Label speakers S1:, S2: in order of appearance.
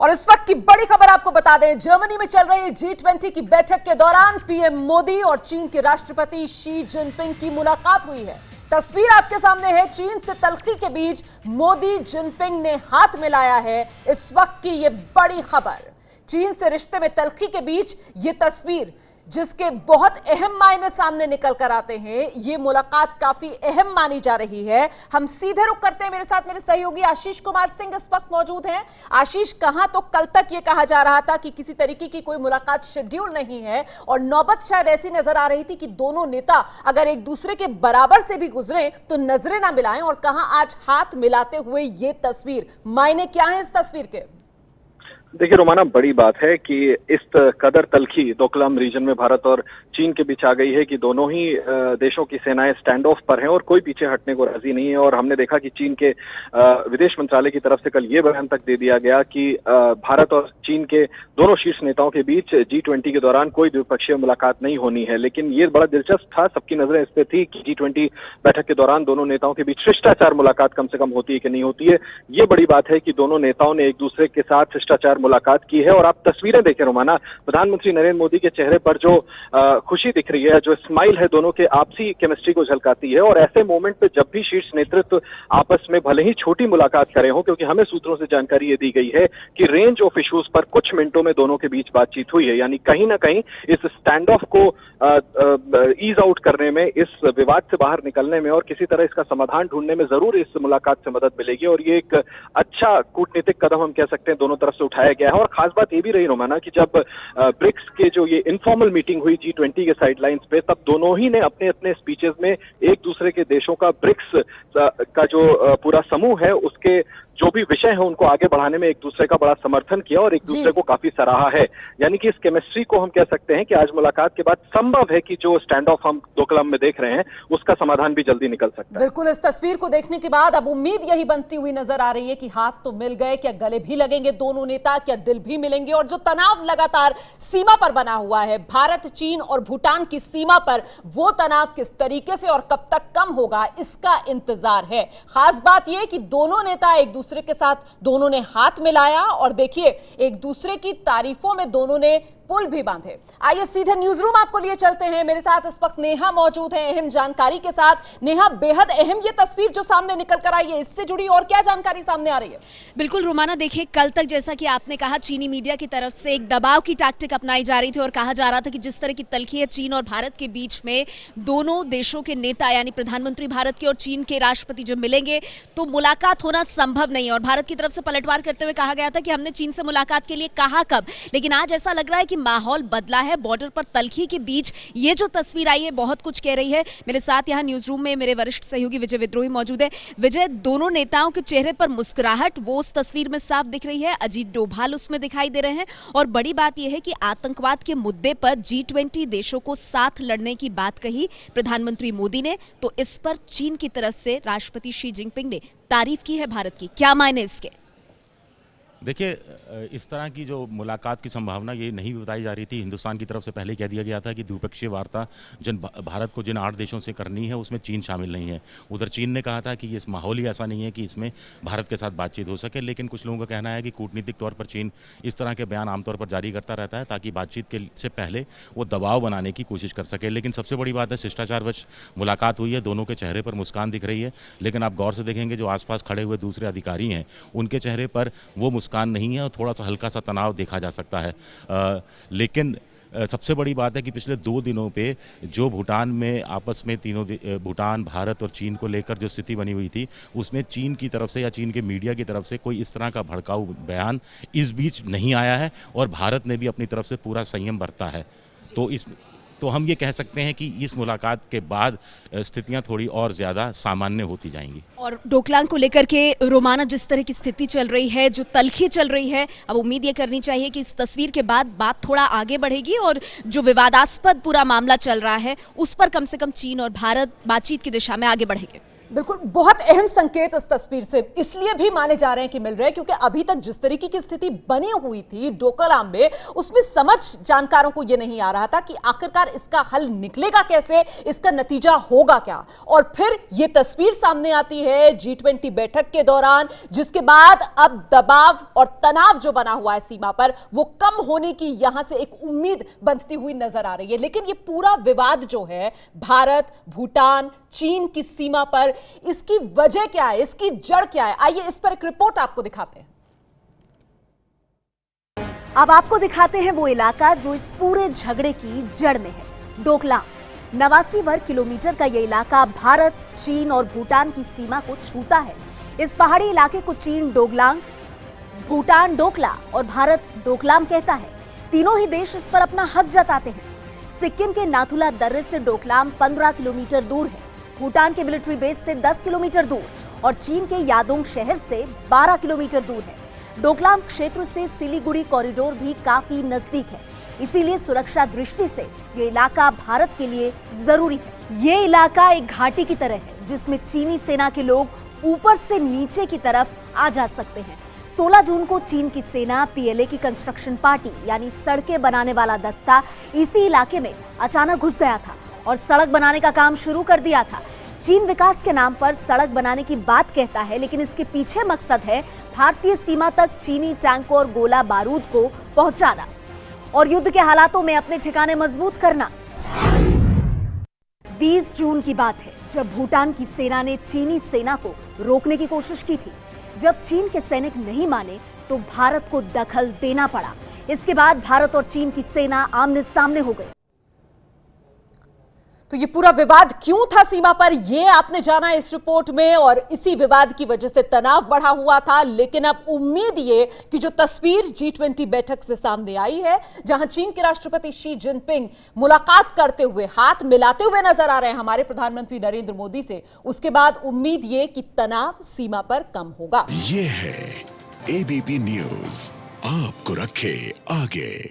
S1: और इस वक्त की बड़ी खबर आपको बता दें, जर्मनी में चल रही G20 की बैठक के दौरान पीएम मोदी और चीन के राष्ट्रपति शी जिनपिंग की मुलाकात हुई है। तस्वीर आपके सामने है, चीन से तल्खी के बीच मोदी जिनपिंग ने हाथ मिलाया है। इस वक्त की यह बड़ी खबर, चीन से रिश्ते में तल्खी के बीच ये तस्वीर जिसके बहुत अहम मायने सामने निकल कर आते हैं, ये मुलाकात काफी अहम मानी जा रही है। हम सीधे रुख करते हैं, मेरे साथ मेरे सहयोगी आशीष कुमार सिंह इस वक्त मौजूद हैं। आशीष, कहां तो कल तक ये कहा जा रहा था कि किसी तरीके की कोई मुलाकात शेड्यूल नहीं है और नौबत शायद ऐसी नजर आ रही थी कि दोनों नेता अगर एक दूसरे के बराबर से भी गुजरे तो नजरें ना मिलाएं, और कहां आज हाथ मिलाते हुए ये तस्वीर, मायने क्या है इस तस्वीर के?
S2: देखिए रोमाना, बड़ी बात है कि इस कदर तल्खी डोकलाम रीजन में भारत और चीन के बीच आ गई है कि दोनों ही देशों की सेनाएं स्टैंड ऑफ पर हैं और कोई पीछे हटने को राजी नहीं है। और हमने देखा कि चीन के विदेश मंत्रालय की तरफ से कल ये बयान तक दे दिया गया कि भारत और चीन के दोनों शीर्ष नेताओं के बीच G20 के दौरान कोई द्विपक्षीय मुलाकात नहीं होनी है। लेकिन ये बड़ा दिलचस्प था, सबकी नजरें इस पे थी कि G20 बैठक के दौरान दोनों नेताओं के बीच शिष्टाचार मुलाकात कम से कम होती है कि नहीं होती है। ये बड़ी बात है कि दोनों नेताओं ने एक दूसरे के साथ शिष्टाचार मुलाकात की है। और आप तस्वीरें देखें रोमाना, प्रधानमंत्री नरेंद्र मोदी के चेहरे पर जो खुशी दिख रही है, जो स्माइल है, दोनों के आपसी केमिस्ट्री को झलकाती है। और ऐसे मोमेंट पे जब भी शीर्ष नेतृत्व आपस में भले ही छोटी मुलाकात करे हो, क्योंकि हमें सूत्रों से जानकारी ये दी गई है कि रेंज ऑफ इश्यूज पर कुछ मिनटों में दोनों के बीच बातचीत हुई है। यानी कहीं ना कहीं इस स्टैंड ऑफ को ईज आउट करने में, इस विवाद से बाहर निकलने में और किसी तरह इसका समाधान ढूंढने में जरूर इस मुलाकात से मदद मिलेगी। और ये एक अच्छा कूटनीतिक कदम हम कह सकते हैं दोनों तरफ से उठाया गया है। और खास बात ये भी रही रोमाना कि जब ब्रिक्स के जो ये इनफॉर्मल मीटिंग हुई G20 के साइडलाइंस पे, तब दोनों ही ने अपने अपने स्पीचेस में एक दूसरे के देशों का, ब्रिक्स का जो पूरा समूह है उसके जो भी विषय है उनको आगे बढ़ाने में एक दूसरे का बड़ा समर्थन किया और एक दूसरे को काफी सराहा है। यानी कि इस केमिस्ट्री को हम कह सकते हैं कि आज मुलाकात के बाद संभव है कि जो स्टैंड ऑफ हम डोकलाम में देख रहे हैं उसका समाधान भी जल्दी निकल सकता है।
S1: बिल्कुल, इस तस्वीर को देखने के बाद अब उम्मीद यही बनती हुई नजर आ रही है कि हाथ तो मिल गए, क्या गले भी लगेंगे दोनों नेता, क्या दिल भी मिलेंगे? और जो तनाव लगातार सीमा पर बना हुआ है, भारत, चीन और भूटान की सीमा पर, वो तनाव किस तरीके से और कब तक कम होगा, इसका इंतजार है। खास बात यह कि दोनों नेता एक दूसरे के साथ, दोनों ने हाथ मिलाया और देखिए एक दूसरे की तारीफों में दोनों ने पुल भी बांधे। आइए सीधे न्यूज रूम आपको लिए चलते हैं, मेरे साथ इस वक्त नेहा मौजूद है अहम जानकारी के साथ। नेहा, बेहद अहम ये तस्वीर जो सामने निकल कर आई है, इससे जुड़ी और क्या जानकारी सामने आ रही है?
S3: बिल्कुल रोमाना, देखिए कल तक जैसा कि आपने कहा, चीनी मीडिया की तरफ से एक दबाव की टैक्टिक अपनाई जा रही थी और कहा जा रहा था कि जिस तरह की तल्खी है चीन और भारत के बीच में, दोनों देशों के नेता यानी प्रधानमंत्री भारत के और चीन के राष्ट्रपति जब मिलेंगे तो मुलाकात होना संभव नहीं है। और भारत की तरफ से पलटवार करते हुए कहा गया था कि हमने चीन से मुलाकात के लिए कहा कब, लेकिन आज ऐसा लग रहा है कि माहौल बदला है। बॉर्डर पर तल्खी के बीच ये जो तस्वीर आई है बहुत कुछ कह रही है। मेरे साथ यहाँ न्यूज रूम में मेरे वरिष्ठ सहयोगी विजय विद्रोही मौजूद है। विजय, दोनों नेताओं के चेहरे पर मुस्कुराहट वो उस तस्वीर में साफ दिख रही है, अजीत डोभाल उसमें दिखाई दे रहे हैं। और बड़ी बात यह है कि आतंकवाद के मुद्दे पर G20 देशों को साथ लड़ने की बात कही प्रधानमंत्री मोदी ने, तो इस पर चीन की तरफ से राष्ट्रपति शी जिनपिंग ने तारीफ की है भारत की। क्या मायने इसके?
S4: देखिए, इस तरह की जो मुलाकात की संभावना ये नहीं बताई जा रही थी। हिंदुस्तान की तरफ से पहले कह दिया गया था कि द्विपक्षीय वार्ता भारत को जिन 8 देशों से करनी है उसमें चीन शामिल नहीं है। उधर चीन ने कहा था कि ये माहौल ही ऐसा नहीं है कि इसमें भारत के साथ बातचीत हो सके। लेकिन कुछ लोगों का कहना है कि कूटनीतिक तौर पर चीन इस तरह के बयान आमतौर पर जारी करता रहता है ताकि बातचीत से पहले वो दबाव बनाने की कोशिश कर सके। लेकिन सबसे बड़ी बात है, शिष्टाचारवश मुलाकात हुई है, दोनों के चेहरे पर मुस्कान दिख रही है। लेकिन आप गौर से देखेंगे जो आसपास खड़े हुए दूसरे अधिकारी हैं उनके चेहरे पर वो मुस्कान नहीं है और थोड़ा सा हल्का सा तनाव देखा जा सकता है। लेकिन सबसे बड़ी बात है कि पिछले 2 दिनों पे जो भूटान में आपस में तीनों भूटान, भारत और चीन को लेकर जो स्थिति बनी हुई थी, उसमें चीन की तरफ से या चीन के मीडिया की तरफ से कोई इस तरह का भड़काऊ बयान इस बीच नहीं आया है। और भारत ने भी अपनी तरफ से पूरा संयम बरता है। तो हम ये कह सकते हैं कि इस मुलाकात के बाद स्थितियां थोड़ी और ज़्यादा सामान्य होती जाएंगी।
S3: और डोकलाम को लेकर के रोमाना जिस तरह की स्थिति चल रही है, जो तल्खी चल रही है, अब उम्मीद ये करनी चाहिए कि इस तस्वीर के बाद बात थोड़ा आगे बढ़ेगी और जो विवादास्पद पूरा मामला चल रहा है उस पर कम से कम चीन और भारत बातचीत की दिशा में आगे बढ़ेंगे।
S1: बिल्कुल, बहुत अहम संकेत इस तस्वीर से इसलिए भी माने जा रहे हैं कि मिल रहे हैं क्योंकि अभी तक जिस तरीके की स्थिति बनी हुई थी डोकलाम में, उसमें समझ जानकारों को यह नहीं आ रहा था कि आखिरकार इसका हल निकलेगा कैसे, इसका नतीजा होगा क्या। और फिर यह तस्वीर सामने आती है G20 बैठक के दौरान, जिसके बाद अब दबाव और तनाव जो बना हुआ है सीमा पर, वो कम होने की यहां से एक उम्मीद बनती हुई नजर आ रही है। लेकिन यह पूरा विवाद जो है भारत, भूटान, चीन की सीमा पर, इसकी वजह क्या है, इसकी जड़ क्या है, आइए इस पर एक रिपोर्ट आपको दिखाते हैं।
S3: अब आपको दिखाते हैं वो इलाका जो इस पूरे झगड़े की जड़ में है, डोकलाम। 89 वर्ग किलोमीटर का ये इलाका भारत, चीन और भूटान की सीमा को छूता है। इस पहाड़ी इलाके को चीन डोगलांग, भूटान डोकला और भारत डोकलाम कहता है। तीनों ही देश इस पर अपना हक जताते हैं। सिक्किम के नाथुला दर्रे से डोकलाम 15 किलोमीटर दूर है, भूटान के मिलिट्री बेस से 10 किलोमीटर दूर और चीन के यादोंग शहर से 12 किलोमीटर दूर है। डोकलाम क्षेत्र से सिलीगुड़ी कॉरिडोर भी काफी नजदीक है, इसीलिए सुरक्षा दृष्टि से ये इलाका भारत के लिए जरूरी है। ये इलाका एक घाटी की तरह है जिसमें चीनी सेना के लोग ऊपर से नीचे की तरफ आ जा सकते हैं। 16 जून को चीन की सेना PLA की कंस्ट्रक्शन पार्टी यानी सड़कें बनाने वाला दस्ता इसी इलाके में अचानक घुस गया था और सड़क बनाने का काम शुरू कर दिया था। चीन विकास के नाम पर सड़क बनाने की बात कहता है, लेकिन इसके पीछे मकसद है भारतीय सीमा तक चीनी टैंकों और गोला बारूद को पहुंचाना और युद्ध के हालातों में अपने ठिकाने मजबूत करना। 20 जून की बात है जब भूटान की सेना ने चीनी सेना को रोकने की कोशिश की थी। जब चीन के सैनिक नहीं माने तो भारत को दखल देना पड़ा। इसके बाद भारत और चीन की सेना आमने सामने हो गई।
S1: तो ये पूरा विवाद क्यों था सीमा पर, ये आपने जाना इस रिपोर्ट में, और इसी विवाद की वजह से तनाव बढ़ा हुआ था। लेकिन अब उम्मीद ये कि जो तस्वीर G20 बैठक से सामने आई है, जहां चीन के राष्ट्रपति शी जिनपिंग मुलाकात करते हुए, हाथ मिलाते हुए नजर आ रहे हैं हमारे प्रधानमंत्री नरेंद्र मोदी से, उसके बाद उम्मीद ये कि तनाव सीमा पर कम होगा।
S5: ये है ABP न्यूज, आपको रखे आगे।